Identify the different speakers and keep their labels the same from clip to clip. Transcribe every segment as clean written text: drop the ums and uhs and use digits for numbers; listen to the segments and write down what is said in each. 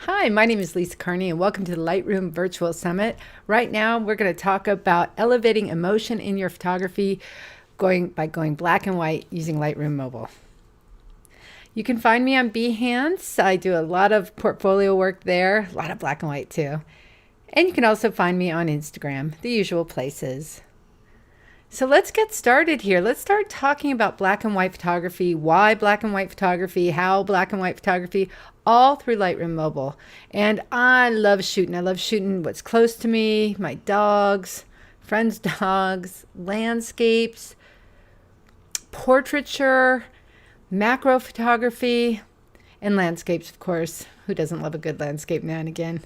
Speaker 1: Hi, my name is Lisa Carney and welcome to the Lightroom Virtual Summit. Right now, we're going to talk about elevating emotion in your photography by going black and white using Lightroom Mobile. You can find me on Behance. I do a lot of portfolio work there, a lot of black and white too. And you can also find me on Instagram, the usual places. So let's get started here. Let's start talking about black and white photography, why black and white photography, how black and white photography, all through Lightroom Mobile. And I love shooting. I love shooting what's close to me, my dogs, friends' dogs, landscapes, portraiture, macro photography, and landscapes, of course. Who doesn't love a good landscape now and again?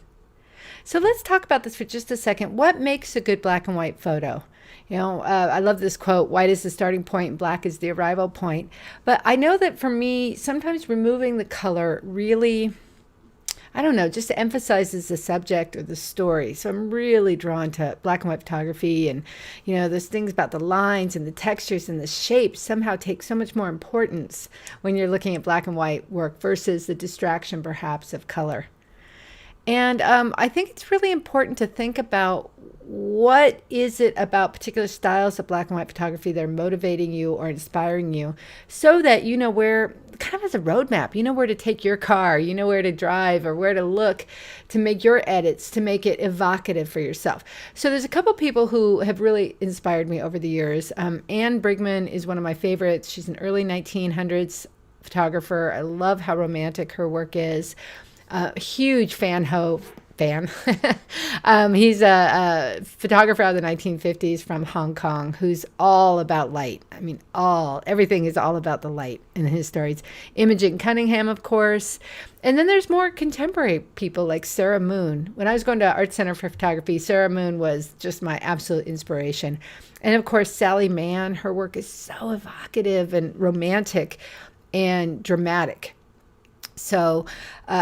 Speaker 1: So let's talk about this for just a second. What makes a good black and white photo? I love this quote, white is the starting point and black is the arrival point. But I know that for me, sometimes removing the color really, I don't know, just emphasizes the subject or the story. So I'm really drawn to black and white photography, and those things about the lines and the textures and the shapes somehow take so much more importance when you're looking at black and white work versus the distraction perhaps of color. And I think it's really important to think about what is it about particular styles of black and white photography that are motivating you or inspiring you, so that you know where, kind of as a roadmap, you know where to take your car, you know where to drive or where to look to make your edits, to make it evocative for yourself. So there's a couple people who have really inspired me over the years. Anne Brigman is one of my favorites. She's an early 1900s photographer. I love how romantic her work is. Huge fan. He's a photographer out of the 1950s from Hong Kong who's all about light. I mean, everything is all about the light in his stories. Imogen Cunningham, of course. And then there's more contemporary people like Sarah Moon. When I was going to Art Center for Photography, Sarah Moon was just my absolute inspiration. And of course, Sally Mann, her work is so evocative and romantic and dramatic. So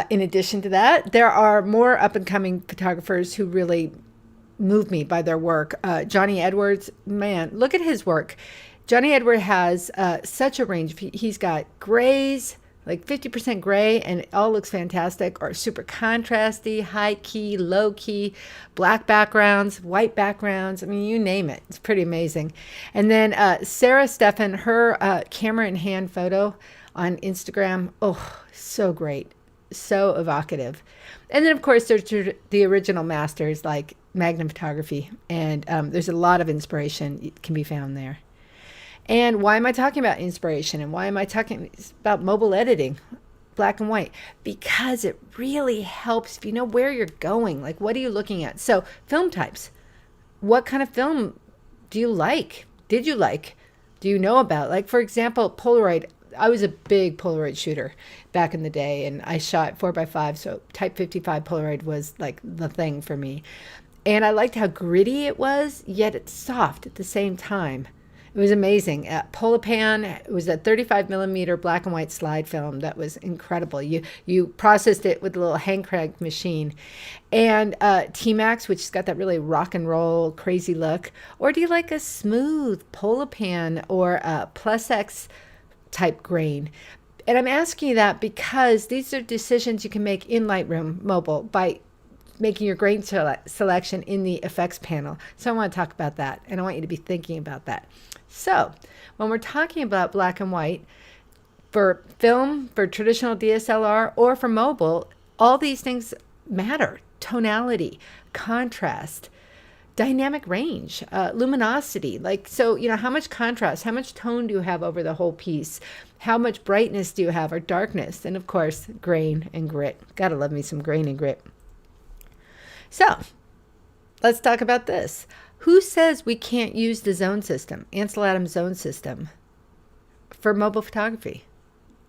Speaker 1: in addition to that, there are more up-and-coming photographers who really move me by their work. Johnny Edwards, man, look at his work. Johnny Edwards has such a range. He's got grays, like 50% gray, and it all looks fantastic, or super contrasty, high key, low key, black backgrounds, white backgrounds. I mean, you name it. It's pretty amazing. And then Sarah Steffen, her camera in hand photo on Instagram, so great, so evocative. And then of course there's the original masters like Magnum Photography, and there's a lot of inspiration can be found there. And why am I talking about inspiration, and why am I talking about mobile editing, black and white? Because it really helps if you know where you're going, like what are you looking at. So film types, what kind of film do you like, do you know about? Like, for example, Polaroid. I was a big Polaroid shooter back in the day, and I shot 4x5, so type 55 Polaroid was like the thing for me. And I liked how gritty it was, yet it's soft at the same time. It was amazing. Polapan, it was a 35 millimeter black and white slide film that was incredible. You processed it with a little hand crank machine. And T-Max, which has got that really rock and roll crazy look. Or do you like a smooth Polapan or a Plus X type grain? And I'm asking you that because these are decisions you can make in Lightroom Mobile by making your grain selection in the effects panel. So I want to talk about that, and I want you to be thinking about that. So when we're talking about black and white for film, for traditional DSLR, or for mobile, all these things matter. Tonality, contrast, dynamic range, luminosity. How much contrast, how much tone do you have over the whole piece? How much brightness do you have, or darkness? And of course, grain and grit. Gotta love me some grain and grit. So let's talk about this. Who says we can't use the zone system, Ansel Adams zone system, for mobile photography?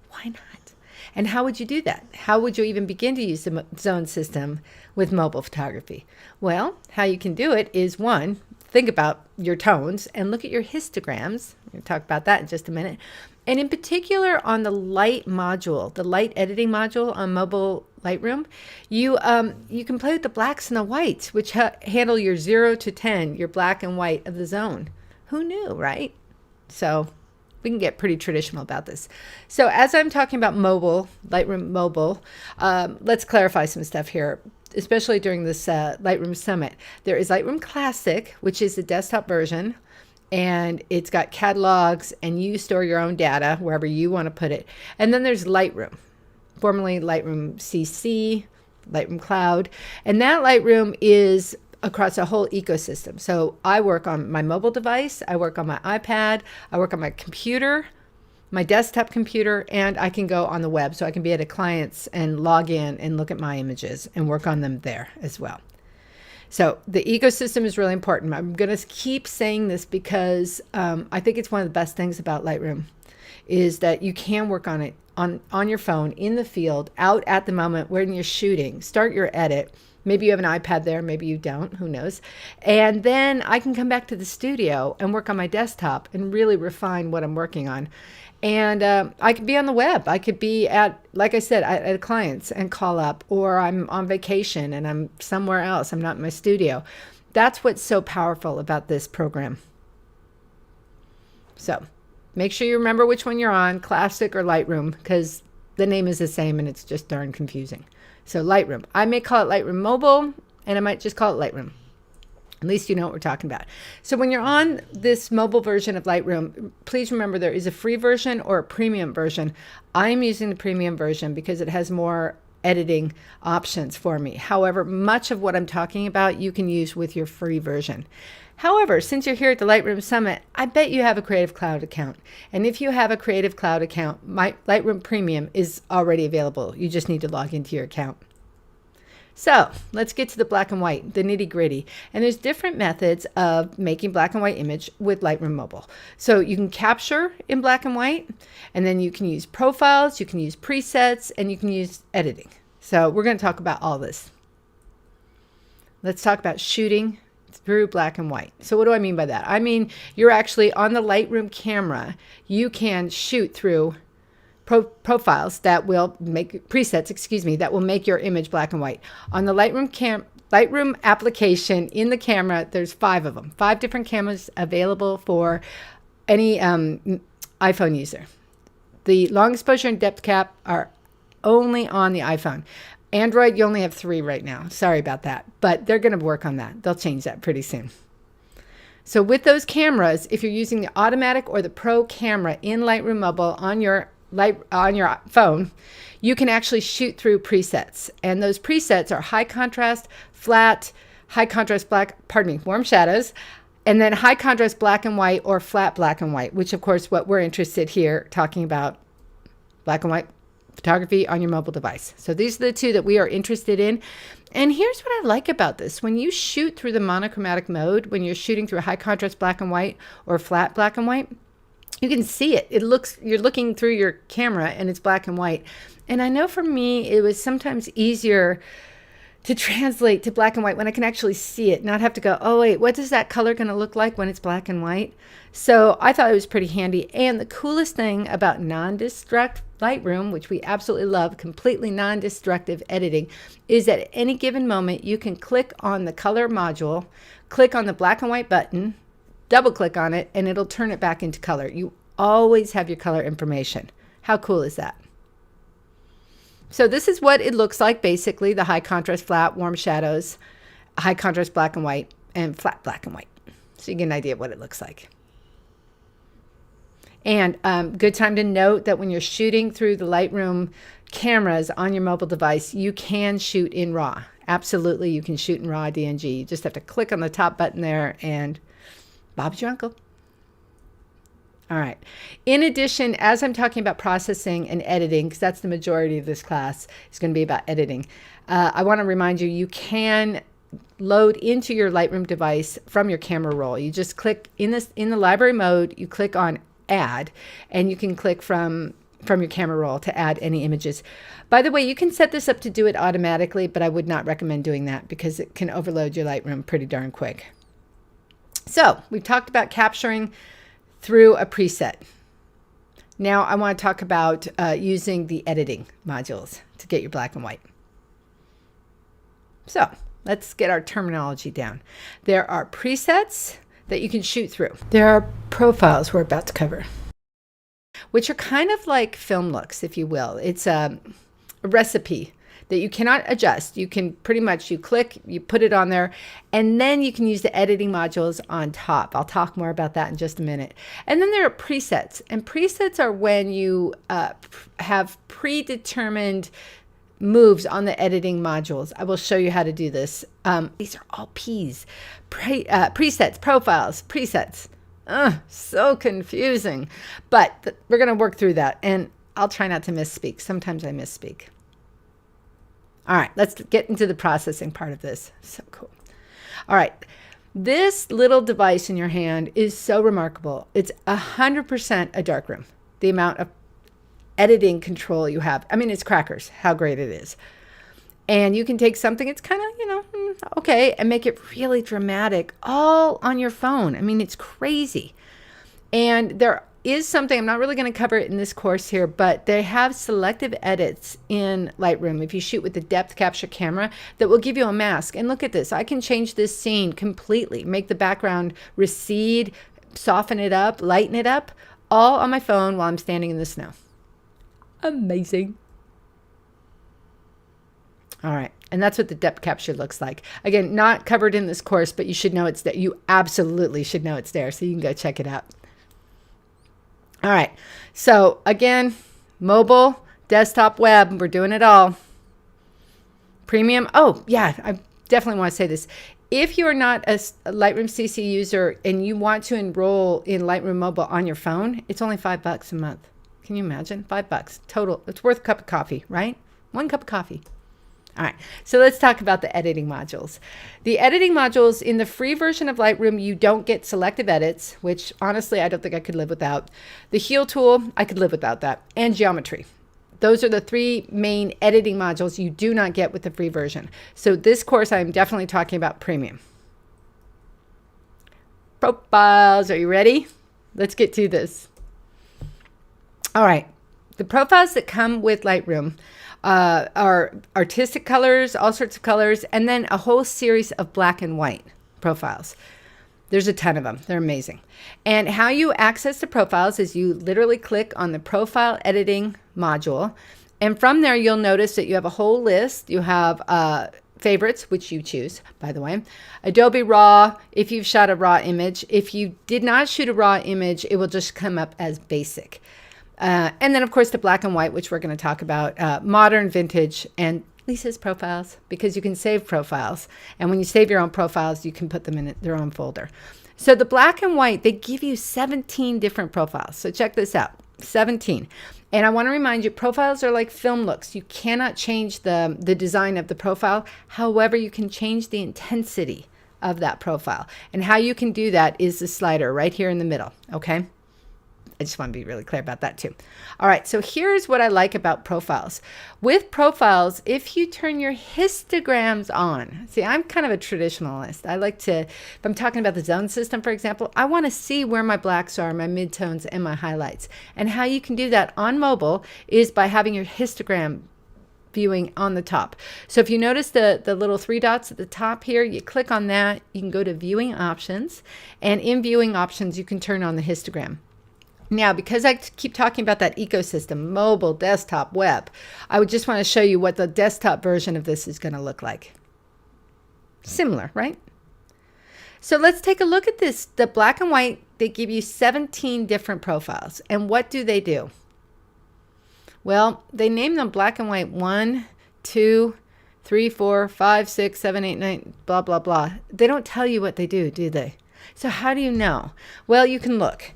Speaker 1: Why not? And how would you do that? How would you even begin to use the zone system with mobile photography? Well, how you can do it is, one, think about your tones and look at your histograms. We'll talk about that in just a minute. And in particular on the light module, the light editing module on mobile Lightroom, you can play with the blacks and the whites, which handle your 0 to 10, your black and white of the zone. Who knew, right? So We can get pretty traditional about this. So as I'm talking about mobile, Lightroom Mobile, let's clarify some stuff here, especially during this Lightroom Summit. There is Lightroom Classic, which is the desktop version, and it's got catalogs, and you store your own data wherever you want to put it. And then there's Lightroom, formerly Lightroom CC, Lightroom Cloud, and that Lightroom is across a whole ecosystem. So I work on my mobile device, I work on my iPad, I work on my computer, my desktop computer, and I can go on the web. So I can be at a client's and log in and look at my images and work on them there as well. So the ecosystem is really important. I'm going to keep saying this because I think it's one of the best things about Lightroom is that you can work on it on your phone, in the field, out at the moment when you're shooting. Start your edit. Maybe you have an iPad there, maybe you don't, who knows. And then I can come back to the studio and work on my desktop and really refine what I'm working on. And I could be on the web. I could be at, like I said, at clients and call up, or I'm on vacation and I'm somewhere else. I'm not in my studio. That's what's so powerful about this program. So make sure you remember which one you're on, Classic or Lightroom, because the name is the same and it's just darn confusing. So Lightroom. I may call it Lightroom Mobile, and I might just call it Lightroom. At least you know what we're talking about. So when you're on this mobile version of Lightroom, please remember there is a free version or a premium version. I'm using the premium version because it has more editing options for me. However, much of what I'm talking about you can use with your free version. However, since you're here at the Lightroom Summit, I bet you have a Creative Cloud account. And if you have a Creative Cloud account, my Lightroom Premium is already available. You just need to log into your account. So let's get to the black and white, the nitty gritty. And there's different methods of making black and white image with Lightroom Mobile. So you can capture in black and white, and then you can use profiles, you can use presets, and you can use editing. So we're going to talk about all this. Let's talk about shooting through black and white. So what do I mean by that? I mean, you're actually on the Lightroom camera. You can shoot through profiles that will make presets, that will make your image black and white. On the Lightroom application in the camera, there's 5 of them, 5 different cameras available for any iPhone user. The long exposure and depth cap are only on the iPhone. Android, you only have 3 right now. Sorry about that, but they're going to work on that. They'll change that pretty soon. So with those cameras, if you're using the automatic or the pro camera in Lightroom Mobile on your phone, you can actually shoot through presets. And those presets are high contrast, flat, high contrast black, warm shadows, and then high contrast black and white or flat black and white, which of course what we're interested here talking about, black and white photography on your mobile device. So these are the 2 that we are interested in. And here's what I like about this. When you shoot through the monochromatic mode, when you're shooting through high contrast black and white or flat black and white, you can see it. You're looking through your camera and it's black and white. And I know for me, it was sometimes easier to translate to black and white when I can actually see it, not have to go, oh wait, what is that color going to look like when it's black and white? So I thought it was pretty handy. And the coolest thing about non-destruct Lightroom, which we absolutely love, completely non-destructive editing, is that at any given moment, you can click on the color module, click on the black and white button, double click on it, and it'll turn it back into color. You always have your color information. How cool is that? So this is what it looks like, basically, the high contrast flat, warm shadows, high contrast black and white, and flat black and white. So you get an idea of what it looks like. And good time to note that when you're shooting through the Lightroom cameras on your mobile device, you can shoot in RAW. Absolutely, you can shoot in RAW DNG. You just have to click on the top button there and Bob's your uncle. All right. In addition, as I'm talking about processing and editing, because that's the majority of this class, is going to be about editing, I want to remind you, you can load into your Lightroom device from your camera roll. You just click in the library mode, you click on Add, and you can click from your camera roll to add any images. By the way, you can set this up to do it automatically, but I would not recommend doing that because it can overload your Lightroom pretty darn quick. So we've talked about capturing through a preset. Now I want to talk about using the editing modules to get your black and white. So let's get our terminology down. There are presets that you can shoot through. There are profiles we're about to cover. which are kind of like film looks, if you will. It's a recipe that you cannot adjust. You can pretty much, you click, you put it on there, and then you can use the editing modules on top. I'll talk more about that in just a minute. And then there are presets, and presets are when you have predetermined moves on the editing modules. I will show you how to do this. These are all P's. Presets, profiles, presets. So confusing, but we're going to work through that, and I'll try not to misspeak. Sometimes I misspeak. All right, let's get into the processing part of this. So cool. All right, this little device in your hand is so remarkable. It's 100% a darkroom. The amount of editing control you have. I mean, it's crackers how great it is. And you can take something, it's kind of, okay, and make it really dramatic all on your phone. I mean, it's crazy. And there is something, I'm not really going to cover it in this course here, but they have selective edits in Lightroom if you shoot with the depth capture camera that will give you a mask. And look at this. I can change this scene completely, make the background recede, soften it up, lighten it up, all on my phone while I'm standing in the snow. Amazing. All right. And that's what the depth capture looks like. Again, not covered in this course, but you should know it's there. You absolutely should know it's there. So you can go check it out. All right. So again, mobile, desktop, web, we're doing it all. Premium. Oh, yeah. I definitely want to say this. If you're not a Lightroom CC user and you want to enroll in Lightroom Mobile on your phone, it's only $5 a month. Can you imagine? $5 total. It's worth a cup of coffee, right? 1 cup of coffee. All right, so let's talk about the editing modules. The editing modules in the free version of Lightroom, you don't get selective edits, which honestly, I don't think I could live without. The heal tool, I could live without that, and geometry. Those are the 3 main editing modules you do not get with the free version. So this course, I'm definitely talking about premium. Profiles, are you ready? Let's get to this. All right, the profiles that come with Lightroom are artistic colors, all sorts of colors, and then a whole series of black and white profiles. There's a ton of them. They're amazing. And how you access the profiles is you literally click on the profile editing module. And from there, you'll notice that you have a whole list. You have favorites, which you choose, by the way. Adobe RAW, if you've shot a RAW image. If you did not shoot a RAW image, it will just come up as basic. And then, of course, the black and white, which we're going to talk about, modern, vintage, and Lisa's profiles, because you can save profiles. And when you save your own profiles, you can put them in their own folder. So the black and white, they give you 17 different profiles. So check this out, 17. And I want to remind you, profiles are like film looks. You cannot change the design of the profile. However, you can change the intensity of that profile. And how you can do that is the slider right here in the middle, okay? I just want to be really clear about that too. All right, so here's what I like about profiles. With profiles, if you turn your histograms on, see, I'm kind of a traditionalist. I like to, if I'm talking about the zone system, for example, I want to see where my blacks are, my midtones, and my highlights. And how you can do that on mobile is by having your histogram viewing on the top. So if you notice the little 3 dots at the top here, you click on that, you can go to viewing options, and in viewing options, you can turn on the histogram. Now, because I keep talking about that ecosystem, mobile, desktop, web, I would just want to show you what the desktop version of this is going to look like. Similar, right? So let's take a look at this. The black and white, they give you 17 different profiles. And what do they do? Well, they name them black and white 1, 2, 3, 4, 5, 6, 7, 8, 9, blah, blah, blah. They don't tell you what they do they? So how do you know? Well, you can look.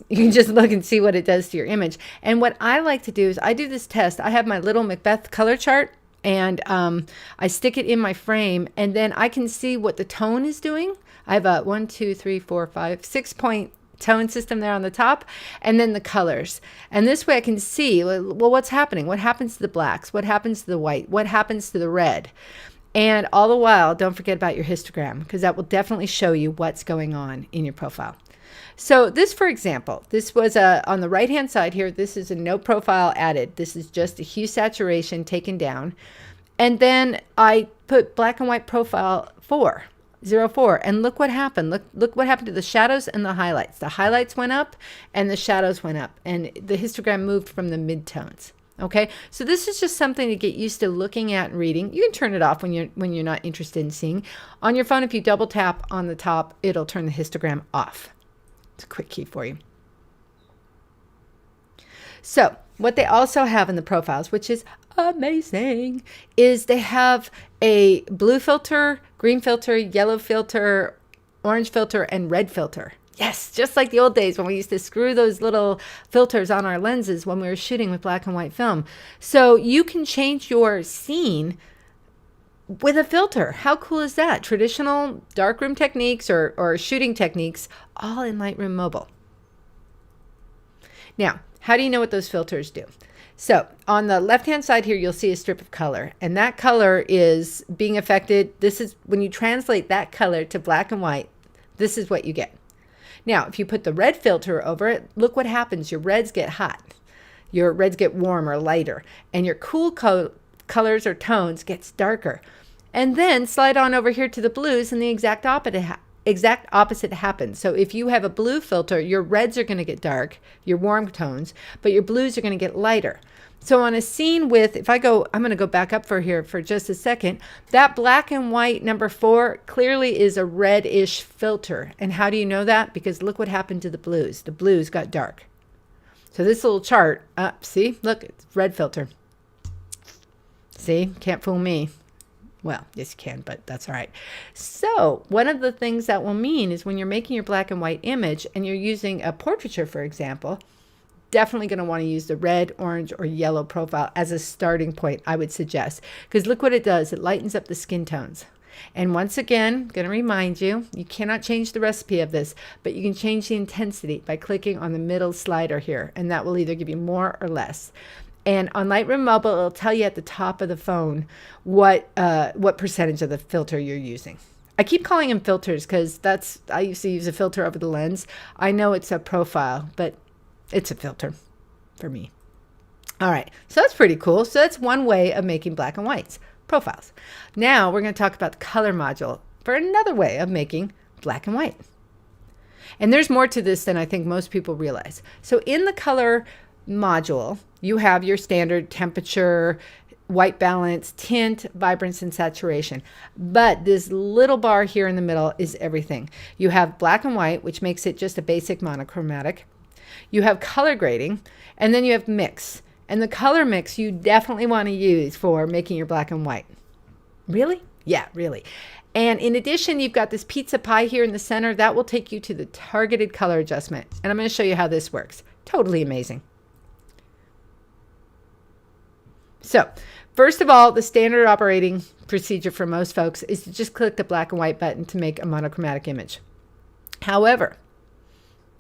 Speaker 1: You can just look and see what it does to your image. And what I like to do is I do this test. I have my little Macbeth color chart, and I stick it in my frame, and then I can see what the tone is doing. I have a 1, 2, 3, 4, 5, 6-point tone system there on the top, and then the colors. And this way I can see, well, what's happening? What happens to the blacks? What happens to the white? What happens to the red? And all the while, don't forget about your histogram, because that will definitely show you what's going on in your profile. So this, for example, this was on the right-hand side here, this is a no profile added. This is just a hue saturation taken down. And then I put black and white profile 4. 0.04. And look what happened. Look what happened to the shadows and the highlights. The highlights went up and the shadows went up, and the histogram moved from the midtones. Okay, so this is just something to get used to looking at and reading. You can turn it off when you're not interested in seeing. On your phone, if you double tap on the top, it'll turn the histogram off. It's a quick key for you. So what they also have in the profiles, which is amazing, is they have a blue filter, green filter, yellow filter, orange filter, and red filter. Yes, just like the old days when we used to screw those little filters on our lenses when we were shooting with black and white film. So you can change your scene with a filter. How cool is that? Traditional darkroom techniques or shooting techniques, all in Lightroom Mobile. Now, how do you know what those filters do? So on the left-hand side here, you'll see a strip of color, and that color is being affected. This is when you translate that color to black and white, this is what you get. Now, if you put the red filter over it, look what happens. Your reds get hot. Your reds get warm or lighter, and your cool colors or tones gets darker. And then slide on over here to the blues, and the exact opposite happens. So if you have a blue filter, your reds are going to get dark, your warm tones, but your blues are going to get lighter. So on a scene with, I'm going to go back up for here for just a second. That black and white number 4 clearly is a reddish filter. And how do you know that? Because look what happened to the blues. The blues got dark. So this little chart, see, look, it's red filter. See, can't fool me. Well, yes, you can, but that's all right. So one of the things that will mean is when you're making your black and white image and you're using a portraiture, for example, definitely going to want to use the red, orange, or yellow profile as a starting point, I would suggest. Because look what it does. It lightens up the skin tones. And once again, going to remind you, you cannot change the recipe of this, but you can change the intensity by clicking on the middle slider here, and that will either give you more or less. And on Lightroom Mobile, it'll tell you at the top of the phone what percentage of the filter you're using. I keep calling them filters because I used to use a filter over the lens. I know it's a profile, but it's a filter for me. All right, so that's pretty cool. So that's one way of making black and whites, profiles. Now we're going to talk about the color module for another way of making black and white. And there's more to this than I think most people realize. So in the color module, you have your standard temperature, white balance, tint, vibrance, and saturation. But this little bar here in the middle is everything. You have black and white, which makes it just a basic monochromatic. You have color grading, and then you have mix. And the color mix you definitely want to use for making your black and white. Really? Yeah, really. And in addition, you've got this pizza pie here in the center. That will take you to the targeted color adjustment. And I'm going to show you how this works. Totally amazing. So, first of all, the standard operating procedure for most folks is to just click the black and white button to make a monochromatic image. However,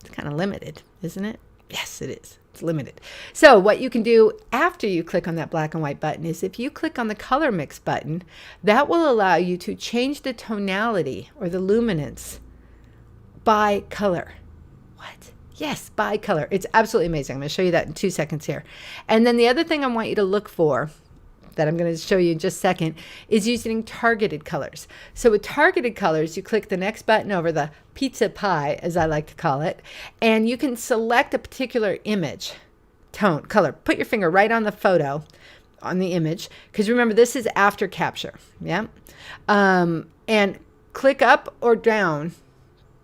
Speaker 1: it's kind of limited, isn't it? Yes, it is. It's limited. So what you can do after you click on that black and white button is if you click on the color mix button, that will allow you to change the tonality or the luminance by color. What? Yes, by color. It's absolutely amazing. I'm going to show you that in 2 seconds here. And then the other thing I want you to look for that I'm going to show you in just a second is using targeted colors. So with targeted colors, you click the next button over the pizza pie, as I like to call it, and you can select a particular image, tone, color. Put your finger right on the photo, on the image, because remember, this is after capture, yeah? And click up or down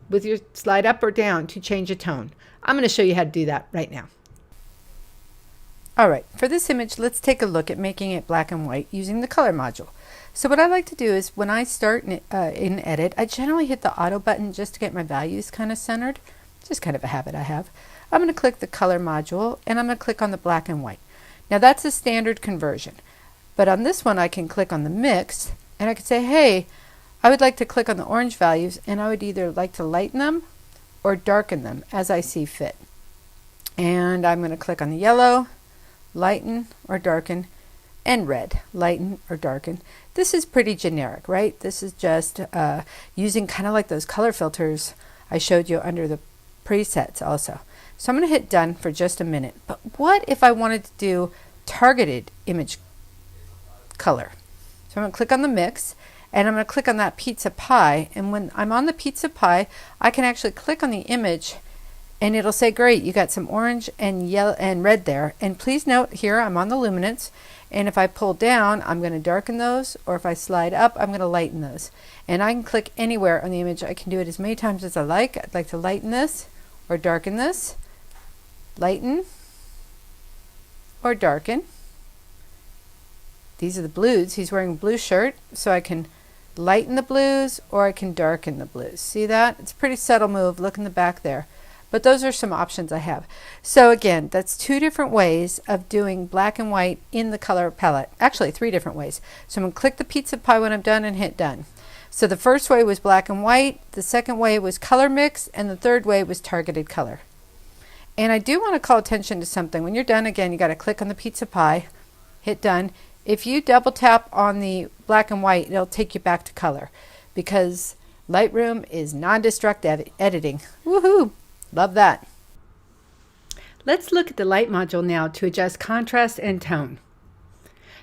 Speaker 1: with your slide up or down to change a tone. I'm going to show you how to do that right now. All right, for this image, let's take a look at making it black and white using the color module. So what I like to do is when I start in edit, I generally hit the auto button just to get my values kind of centered. Just kind of a habit I have. I'm going to click the color module and I'm going to click on the black and white. Now that's a standard conversion, but on this one I can click on the mix and I can say, hey, I would like to click on the orange values and I would either like to lighten them or darken them as I see fit. And I'm going to click on the yellow, lighten or darken, and red, lighten or darken. This is pretty generic, right? This is just using kind of like those color filters I showed you under the presets also. So I'm going to hit done for just a minute. But what if I wanted to do targeted image color? So I'm going to click on the mix and I'm going to click on that pizza pie. And when I'm on the pizza pie, I can actually click on the image and it'll say, great, you got some orange and yellow and red there. And please note here, I'm on the luminance. And if I pull down, I'm going to darken those, or if I slide up, I'm going to lighten those. And I can click anywhere on the image. I can do it as many times as I like. I'd like to lighten this or darken this, lighten or darken. These are the blues. He's wearing a blue shirt, so I can lighten the blues or I can darken the blues. See that? It's a pretty subtle move. Look in the back there. But those are some options I have. So again, that's 2 different ways of doing black and white in the color palette. Actually, 3 different ways. So I'm going to click the pizza pie when I'm done and hit done. So the first way was black and white, the second way was color mix, and the third way was targeted color. And I do want to call attention to something. When you're done, again, you got to click on the pizza pie, hit done. If you double tap on the black and white, it'll take you back to color because Lightroom is non-destructive editing. Woohoo! Love that. Let's look at the light module now to adjust contrast and tone.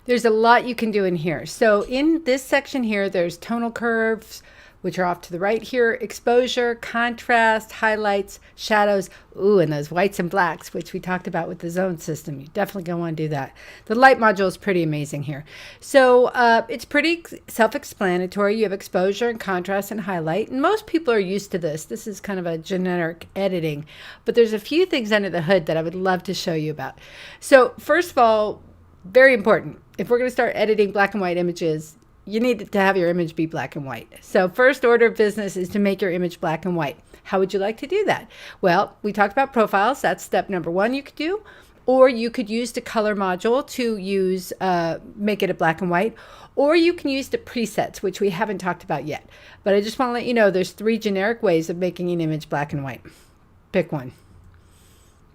Speaker 1: There's a lot you can do in here. So in this section here, there's tonal curves, which are off to the right here, exposure, contrast, highlights, shadows, ooh, and those whites and blacks, which we talked about with the zone system. You're definitely going to want to do that. The light module is pretty amazing here. So it's pretty self-explanatory. You have exposure and contrast and highlight, and most people are used to this. This is kind of a generic editing, but there's a few things under the hood that I would love to show you about. So first of all, very important, if we're going to start editing black and white images, you need to have your image be black and white. So first order of business is to make your image black and white. How would you like to do that? Well, we talked about profiles. That's step number 1 you could do. Or you could use the color module to use make it a black and white. Or you can use the presets, which we haven't talked about yet. But I just want to let you know there's 3 generic ways of making an image black and white. Pick one.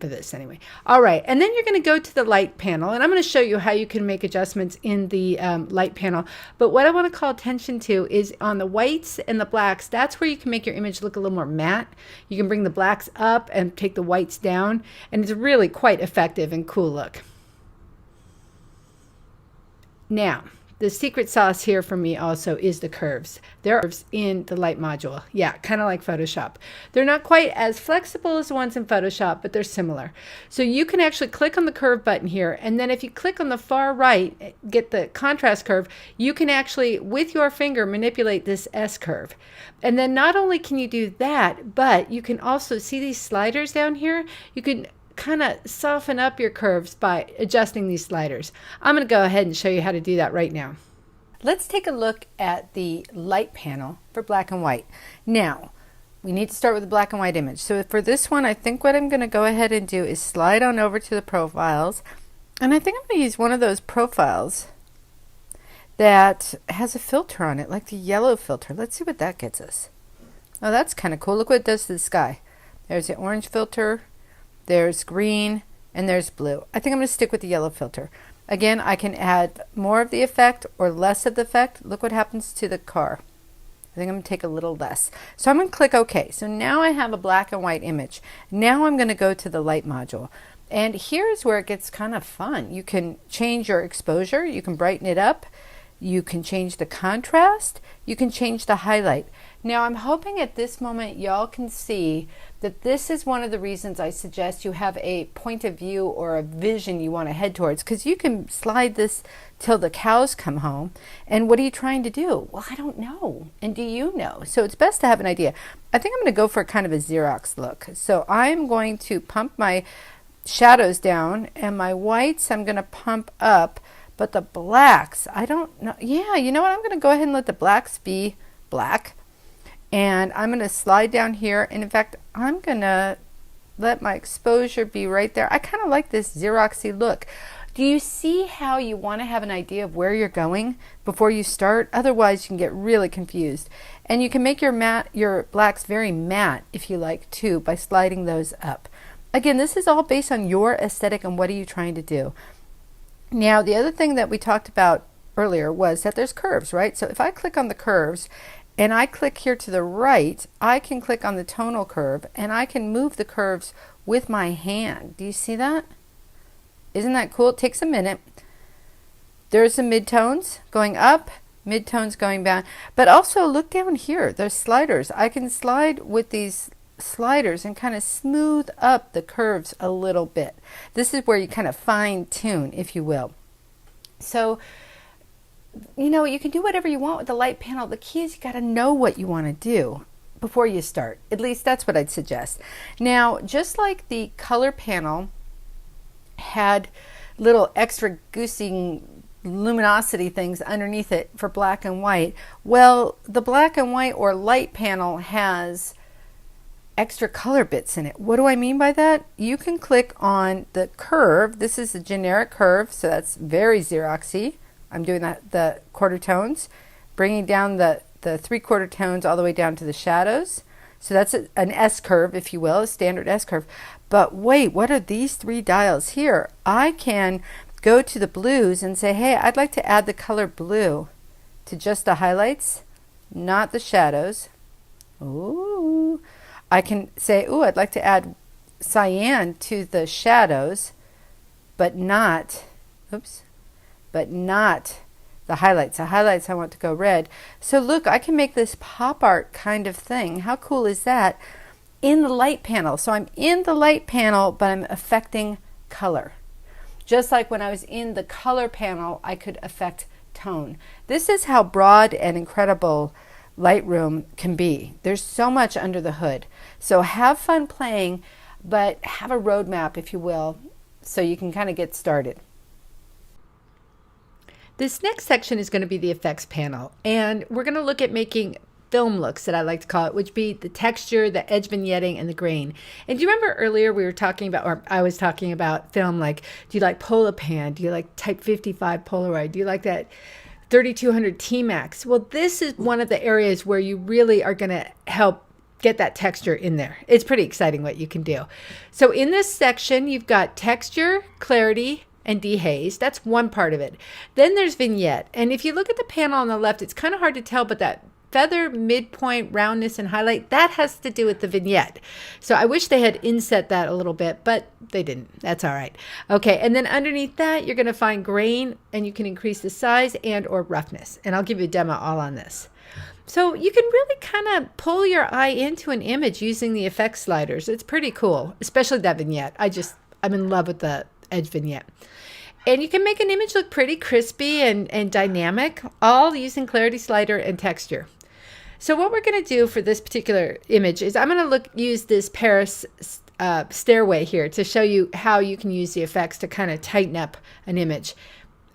Speaker 1: For this anyway. All right, and then you're going to go to the light panel, and I'm going to show you how you can make adjustments in the light panel. But what I want to call attention to is on the whites and the blacks, that's where you can make your image look a little more matte. You can bring the blacks up and take the whites down, and it's really quite effective and cool look. Now, the secret sauce here for me also is the curves. There are curves in the light module. Yeah, kind of like Photoshop. They're not quite as flexible as the ones in Photoshop, but they're similar. So you can actually click on the curve button here, and then if you click on the far right, get the contrast curve, you can actually, with your finger, manipulate this S curve. And then not only can you do that, but you can also see these sliders down here. You can kind of soften up your curves by adjusting these sliders. I'm going to go ahead and show you how to do that right now. Let's take a look at the light panel for black and white. Now, we need to start with a black and white image. So for this one, I think what I'm going to go ahead and do is slide on over to the profiles. And I think I'm going to use one of those profiles that has a filter on it, like the yellow filter. Let's see what that gets us. Oh, that's kind of cool. Look what it does to the sky. There's the orange filter. There's green, and there's blue. I think I'm going to stick with the yellow filter. Again, I can add more of the effect or less of the effect. Look what happens to the car. I think I'm going to take a little less. So I'm going to click OK. So now I have a black and white image. Now I'm going to go to the light module. And here's where it gets kind of fun. You can change your exposure. You can brighten it up. You can change the contrast. You can change the highlight. Now I'm hoping at this moment y'all can see that this is one of the reasons I suggest you have a point of view or a vision you want to head towards, because you can slide this till the cows come home. And what are you trying to do? Well, I don't know. And do you know? So it's best to have an idea. I think I'm going to go for kind of a Xerox look. So I'm going to pump my shadows down, and my whites I'm going to pump up, but the blacks, I don't know. Yeah, you know what? I'm going to go ahead and let the blacks be black. And I'm going to slide down here, and in fact I'm going to let my exposure be right there. I kind of like this Xeroxy look. Do you see how you want to have an idea of where you're going before you start? Otherwise you can get really confused. And you can make your blacks very matte if you like too, by sliding those up. Again, this is all based on your aesthetic and what are you trying to do. Now the other thing that we talked about earlier was that there's curves, right? So if I click on the curves and I click here to the right, I can click on the tonal curve and I can move the curves with my hand. Do you see that? Isn't that cool? It takes a minute. There's the midtones going up, Mid-tones going down. But also look down here. There's sliders. I can slide with these sliders and kind of smooth up the curves a little bit. This is where you kind of fine tune, if you will. So, you know, you can do whatever you want with the light panel. The key is you got to know what you want to do before you start. At least that's what I'd suggest. Now, just like the color panel had little extra goosing luminosity things underneath it for black and white, well, the black and white or light panel has extra color bits in it. What do I mean by that? You can click on the curve. This is a generic curve, so that's very Xeroxy. I'm doing the quarter tones, bringing down the 3/4 tones all the way down to the shadows. So that's an S curve, if you will, a standard S curve. But wait, what are these 3 dials here? I can go to the blues and say, hey, I'd like to add the color blue to just the highlights, not the shadows. Ooh. I can say, ooh, I'd like to add cyan to the shadows, but not the highlights. The highlights I want to go red. So look, I can make this pop art kind of thing. How cool is that? In the light panel. So I'm in the light panel, but I'm affecting color. Just like when I was in the color panel, I could affect tone. This is how broad and incredible Lightroom can be. There's so much under the hood. So have fun playing, but have a roadmap, if you will, so you can kind of get started. This next section is going to be the effects panel, and we're going to look at making film looks, that I like to call it, which be the texture, the edge vignetting, and the grain. And do you remember earlier we were talking about, or I was talking about film, like, do you like Polapan? Do you like Type 55 Polaroid? Do you like that 3200 T-Max? Well, this is one of the areas where you really are going to help get that texture in there. It's pretty exciting what you can do. So in this section, you've got texture, clarity, and dehaze. That's one part of it. Then there's vignette. And if you look at the panel on the left, it's kind of hard to tell, but that feather, midpoint, roundness, and highlight, that has to do with the vignette. So I wish they had inset that a little bit, but they didn't. That's all right. Okay, and then underneath that, you're going to find grain, and you can increase the size and or roughness. And I'll give you a demo all on this. So you can really kind of pull your eye into an image using the effects sliders. It's pretty cool, especially that vignette. I'm in love with the edge vignette. And you can make an image look pretty crispy and dynamic, all using clarity slider and texture. So what we're going to do for this particular image is I'm going to use this Paris stairway here to show you how you can use the effects to kind of tighten up an image,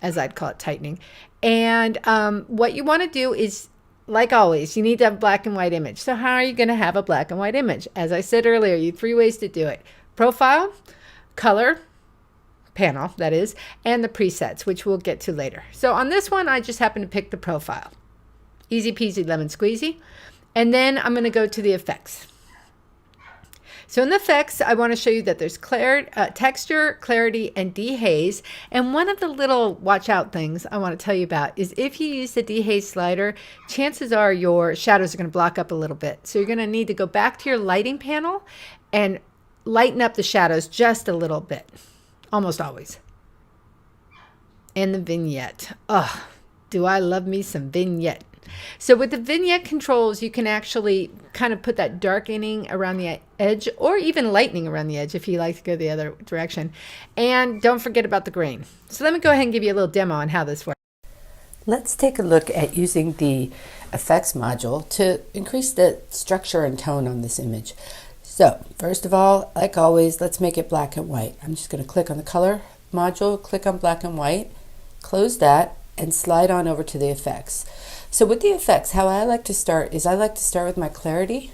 Speaker 1: as I'd call it, tightening. And what you want to do is, like always, you need to have a black and white image. So how are you going to have a black and white image? As I said earlier, you have 3 ways to do it: profile, color, panel, that is, and the presets, which we'll get to later. So on this one, I just happen to pick the profile. Easy peasy lemon squeezy. And then I'm going to go to the effects. So in the effects, I want to show you that there's texture, clarity, and dehaze. And one of the little watch out things I want to tell you about is if you use the dehaze slider, chances are your shadows are going to block up a little bit. So you're going to need to go back to your lighting panel and lighten up the shadows just a little bit. Almost always. And the vignette. Oh, do I love me some vignette. So with the vignette controls, you can actually kind of put that darkening around the edge or even lightening around the edge if you like to go the other direction. And don't forget about the grain. So let me go ahead and give you a little demo on how this works. Let's take a look at using the effects module to increase the structure and tone on this image. So first of all, like always, let's make it black and white. I'm just going to click on the color module, click on black and white, close that, and slide on over to the effects. So with the effects, how I like to start is I like to start with my clarity.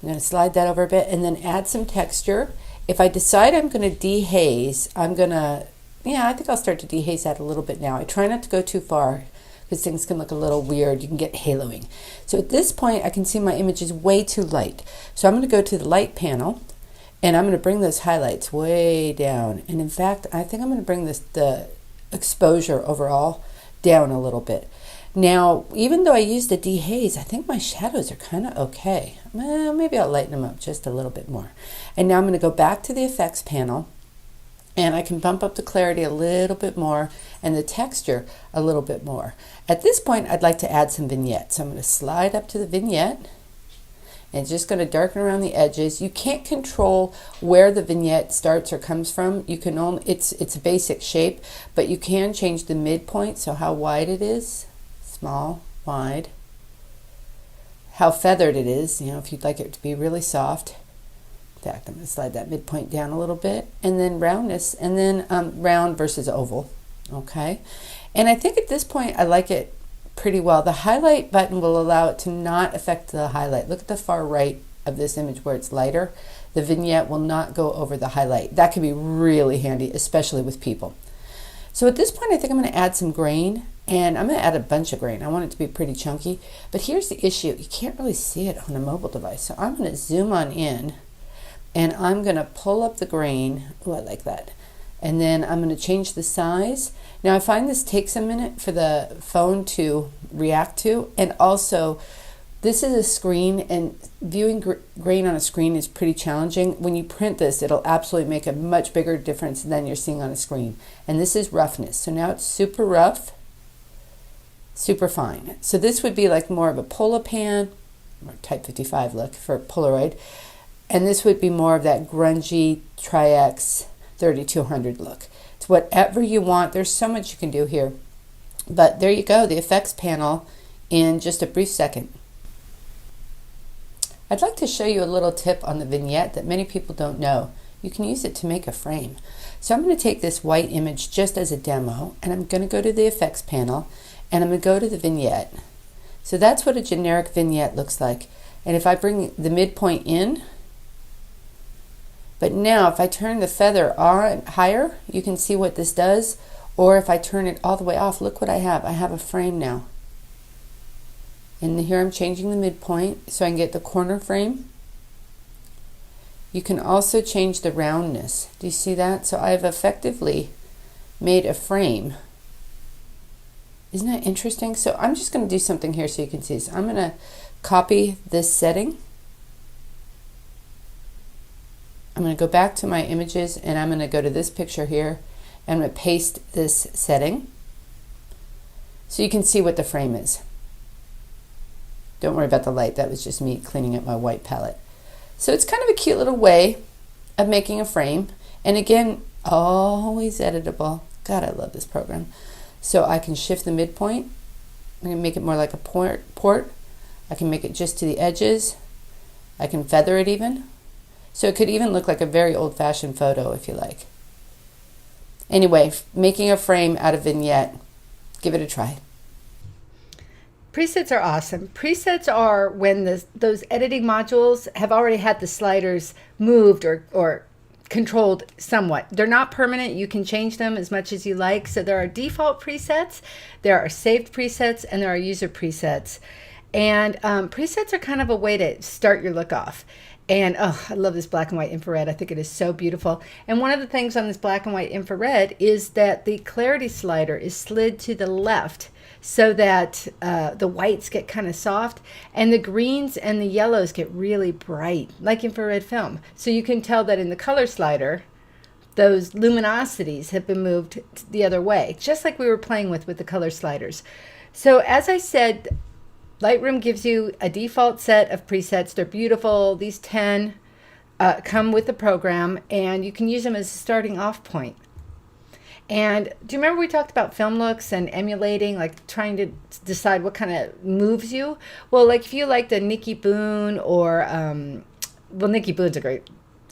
Speaker 1: I'm going to slide that over a bit and then add some texture. If I decide I'm going to dehaze, I think I'll start to dehaze that a little bit now. I try not to go too far because things can look a little weird. You can get haloing. So at this point, I can see my image is way too light. So I'm going to go to the light panel and I'm going to bring those highlights way down. And in fact, I think I'm going to bring the exposure overall down a little bit. Now, even though I used the dehaze, I think my shadows are kind of okay. Well, maybe I'll lighten them up just a little bit more. And now I'm going to go back to the effects panel
Speaker 2: And I can bump up the clarity a little bit more and the texture a little bit more. At this point, I'd like to add some vignettes. So I'm going to slide up to the vignette and just going to darken around the edges. You can't control where the vignette starts or comes from. You can only, it's a basic shape, but you can change the midpoint, so how wide it is, small, wide, how feathered it is, if you'd like it to be really soft. In fact, I'm going to slide that midpoint down a little bit, and then roundness, and then round versus oval, okay? And I think at this point I like it pretty well. The highlight button will allow it to not affect the highlight. Look at the far right of this image where it's lighter. The vignette will not go over the highlight. That can be really handy, especially with people. So at this point I think I'm going to add some grain, and I'm going to add a bunch of grain. I want it to be pretty chunky, but here's the issue. You can't really see it on a mobile device, so I'm going to zoom on in. And I'm going to pull up the grain. Oh, I like that. And then I'm going to change the size. Now I find this takes a minute for the phone to react to. And also, this is a screen, and viewing grain on a screen is pretty challenging. When you print this, it'll absolutely make a much bigger difference than you're seeing on a screen. And this is roughness. So now it's super rough, super fine. So this would be like more of a Polapan or Type 55 look for Polaroid. And this would be more of that grungy Tri-X 3200 look. It's whatever you want. There's so much you can do here. But there you go, the effects panel in just a brief second. I'd like to show you a little tip on the vignette that many people don't know. You can use it to make a frame. So I'm going to take this white image just as a demo, and I'm going to go to the effects panel, and I'm going to go to the vignette. So that's what a generic vignette looks like. And if I bring the midpoint in, but now if I turn the feather on higher, you can see what this does. Or if I turn it all the way off, look what I have. I have a frame now. And here I'm changing the midpoint so I can get the corner frame. You can also change the roundness. Do you see that? So I've effectively made a frame. Isn't that interesting? So I'm just going to do something here so you can see this. I'm going to copy this setting. I'm going to go back to my images, and I'm going to go to this picture here, and I'm going to paste this setting so you can see what the frame is. Don't worry about the light. That was just me cleaning up my white palette. So it's kind of a cute little way of making a frame. And again, always editable. God, I love this program. So I can shift the midpoint. I'm going to make it more like a port. I can make it just to the edges. I can feather it even. So it could even look like a very old-fashioned photo if you like. Anyway, making a frame out of vignette. Give it a try.
Speaker 1: Presets are awesome. Presets are when those editing modules have already had the sliders moved or controlled somewhat. They're not permanent. You can change them as much as you like. So there are default presets, there are saved presets, and there are user presets. And presets are kind of a way to start your look off. And oh, I love this black and white infrared. I think it is so beautiful. And one of the things on this black and white infrared is that the clarity slider is slid to the left so that the whites get kind of soft and the greens and the yellows get really bright, like infrared film. So you can tell that in the color slider, those luminosities have been moved the other way, just like we were playing with the color sliders. So as I said, Lightroom gives you a default set of presets. They're beautiful. These 10 come with the program, and you can use them as a starting off point. And do you remember we talked about film looks and emulating, like trying to decide what kind of moves you? Well, like if you liked a Nikki Boone or, well, Nikki Boone's a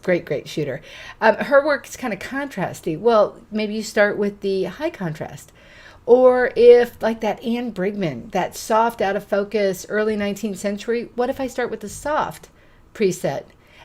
Speaker 1: great shooter. Her work is kind of contrasty. Well, maybe you start with the high contrast. Or if, like that Anne Brigman, that soft, out of focus, early 19th century, what if I start with the soft preset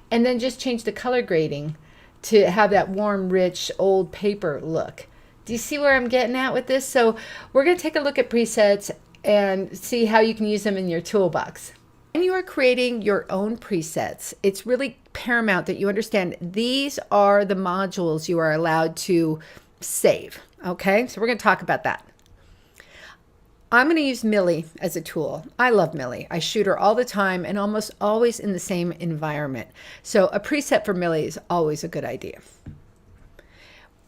Speaker 1: and then just change the color grading to have that warm, rich, old paper look? Do you see where I'm getting at with this? So we're going to take a look at presets and see how you can use them in your toolbox. When you are creating your own presets, it's really paramount that you understand these are the modules you are allowed to save. Okay, so we're going to talk about that. I'm going to use Millie as a tool. I love Millie. I shoot her all the time and almost always in the same environment. So a preset for Millie is always a good idea.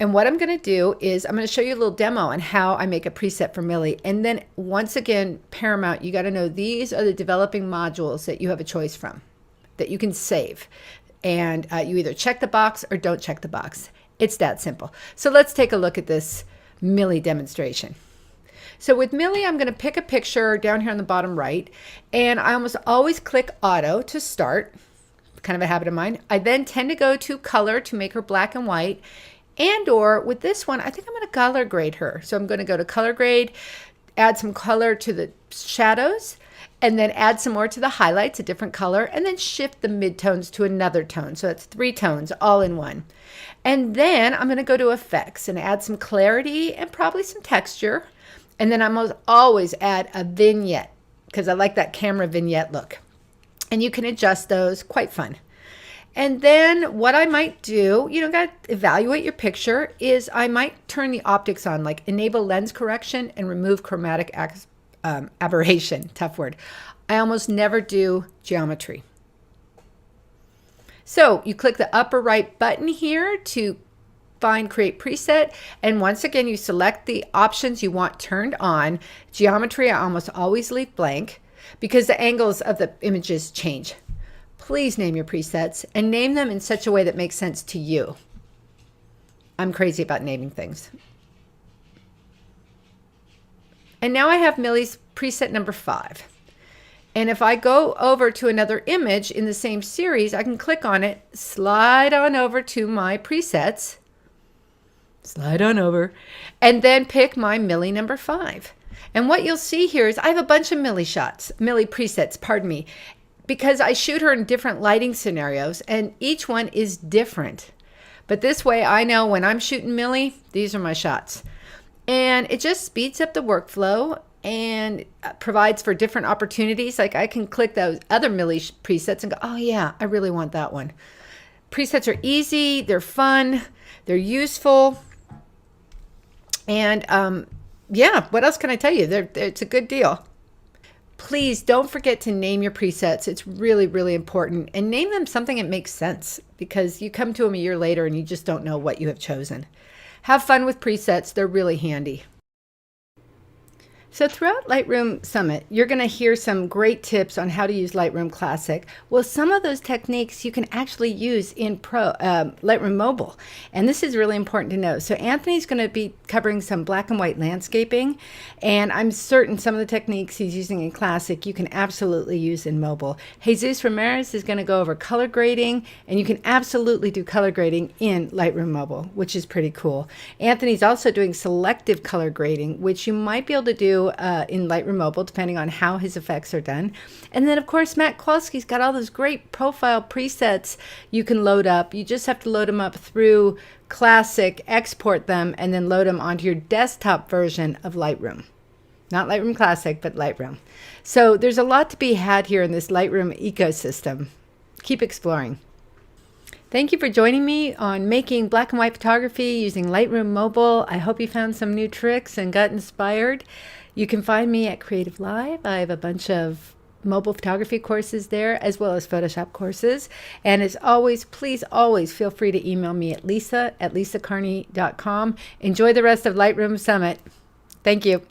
Speaker 1: And what I'm going to do is I'm going to show you a little demo on how I make a preset for Millie. And then once again, Paramount, you got to know these are the developing modules that you have a choice from, that you can save. And you either check the box or don't check the box. It's that simple. So let's take a look at this Millie demonstration. So with Millie, I'm going to pick a picture down here on the bottom right, and I almost always click auto to start, kind of a habit of mine. I then tend to go to color to make her black and white, and or with this one, I think I'm going to color grade her. So I'm going to go to color grade, add some color to the shadows, and then add some more to the highlights, a different color, and then shift the midtones to another tone. So that's 3 tones all in one. And then I'm going to go to effects and add some clarity and probably some texture. And then I'm always add a vignette because I like that camera vignette look. And you can adjust those, quite fun. And then what I might do, you know, got to evaluate your picture, is I might turn the optics on, like enable lens correction and remove chromatic aberration, tough word. I almost never do geometry. So you click the upper right button here to find create preset, and once again you select the options you want turned on. Geometry I almost always leave blank because the angles of the images change. Please name your presets and name them in such a way that makes sense to you. I'm crazy about naming things. And now I have Millie's preset number 5. And if I go over to another image in the same series, I can click on it, slide on over to my presets, slide on over, and then pick my Millie number 5. And what you'll see here is I have a bunch of Millie presets, pardon me, because I shoot her in different lighting scenarios, and each one is different. But this way I know when I'm shooting Millie, these are my shots. And it just speeds up the workflow and provides for different opportunities. Like I can click those other Millie presets and go, oh yeah, I really want that one. Presets are easy, they're fun, they're useful. And yeah, what else can I tell you? It's a good deal. Please don't forget to name your presets. It's really, really important. And name them something that makes sense, because you come to them a year later and you just don't know what you have chosen. Have fun with presets. They're really handy. So throughout Lightroom Summit, you're going to hear some great tips on how to use Lightroom Classic. Well, some of those techniques you can actually use in Lightroom Mobile. And this is really important to know. So Anthony's going to be covering some black and white landscaping. And I'm certain some of the techniques he's using in Classic you can absolutely use in Mobile. Jesus Ramirez is going to go over color grading. And you can absolutely do color grading in Lightroom Mobile, which is pretty cool. Anthony's also doing selective color grading, which you might be able to do in Lightroom Mobile, depending on how his effects are done. And then, of course, Matt Kowalski's got all those great profile presets you can load up. You just have to load them up through Classic, export them, and then load them onto your desktop version of Lightroom. Not Lightroom Classic, but Lightroom. So there's a lot to be had here in this Lightroom ecosystem. Keep exploring. Thank you for joining me on making black and white photography using Lightroom Mobile. I hope you found some new tricks and got inspired. You can find me at Creative Live. I have a bunch of mobile photography courses there, as well as Photoshop courses. And as always, please always feel free to email me at lisa@lisacarney.com. Enjoy the rest of Lightroom Summit. Thank you.